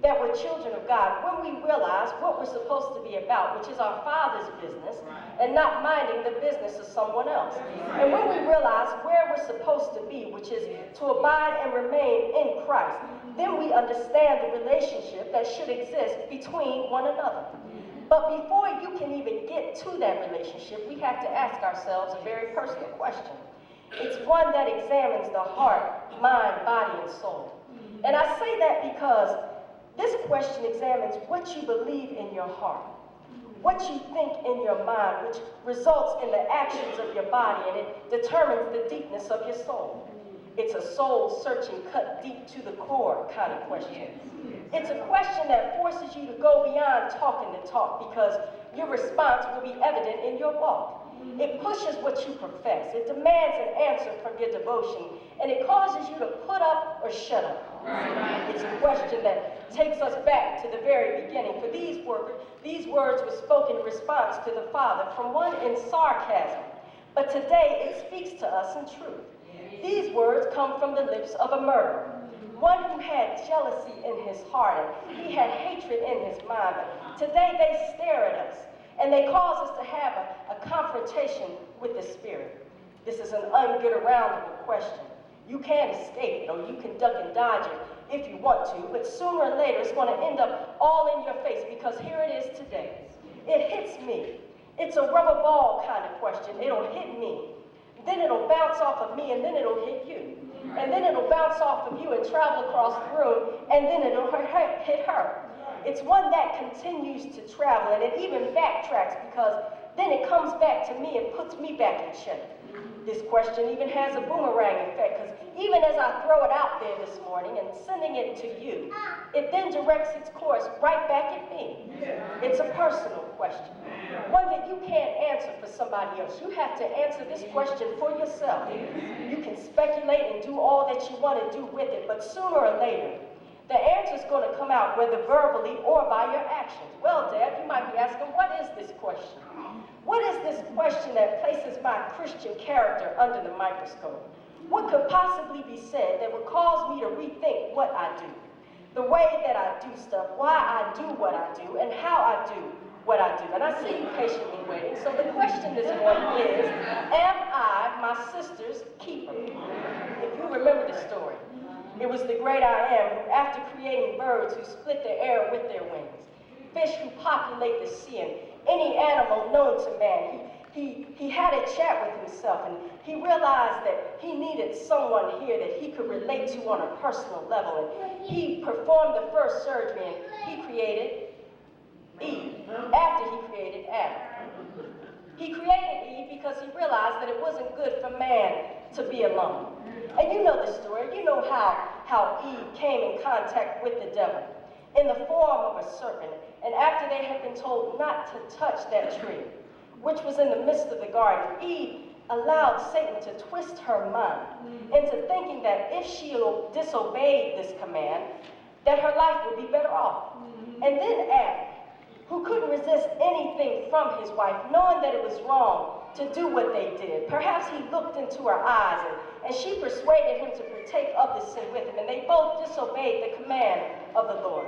that we're children of God, when we realize what we're supposed to be about, which is our Father's business, and not minding the business of someone else. And when we realize where we're supposed to be, which is to abide and remain in Christ, then we understand the relationship that should exist between one another. But before you can even get to that relationship, we have to ask ourselves a very personal question. It's one that examines the heart, mind, body, and soul. And I say that because this question examines what you believe in your heart, what you think in your mind, which results in the actions of your body, and it determines the deepness of your soul. It's a soul-searching, cut deep to the core kind of question. It's a question that forces you to go beyond talking the talk, because your response will be evident in your walk. It pushes what you profess. It demands an answer from your devotion, and it causes you to put up or shut up. It's a question that takes us back to the very beginning. For these words were spoken in response to the Father, from one in sarcasm, but today it speaks to us in truth. These words come from the lips of a murderer, one who had jealousy in his heart, and he had hatred in his mind. But today they stare at us, and they cause us to have a confrontation with the Spirit. This is an unget-aroundable question. You can't escape it, or you can duck and dodge it if you want to, but sooner or later it's going to end up all in your face, because here it is today. It hits me. It's a rubber ball kind of question. It'll hit me, then it'll bounce off of me, and then it'll hit you. And then it'll bounce off of you and travel across the room, and then it'll hit her. It's one that continues to travel, and it even backtracks, because then it comes back to me and puts me back in check. This question even has a boomerang effect, because even as I throw it out there this morning and sending it to you, it then directs its course right back at me. It's a personal question, one that you can't answer for somebody else. You have to answer this question for yourself. You can speculate and do all that you want to do with it, but sooner or later, the answer is going to come out, whether verbally or by your actions. Well, Deb, you might be asking, what is this question? What is this question that places my Christian character under the microscope? What could possibly be said that would cause me to rethink what I do, the way that I do stuff, why I do what I do, and how I do what I do? And I see you patiently waiting. So the question this morning is, am I my sister's keeper? If you remember the story, it was the great I Am who, after creating birds who split the air with their wings, fish who populate the sea, and any animal known to man, he had a chat with himself, and he realized that he needed someone here that he could relate to on a personal level. And he performed the first surgery, and he created Eve after he created Adam. He created Eve because he realized that it wasn't good for man to be alone. And you know the story. You know how Eve came in contact with the devil in the form of a serpent. And after they had been told not to touch that tree, which was in the midst of the garden, Eve allowed Satan to twist her mind into thinking that if she disobeyed this command, that her life would be better off. And then Adam, who couldn't resist anything from his wife, knowing that it was wrong to do what they did. Perhaps he looked into her eyes, and she persuaded him to partake of the sin with him, and they both disobeyed the command of the Lord.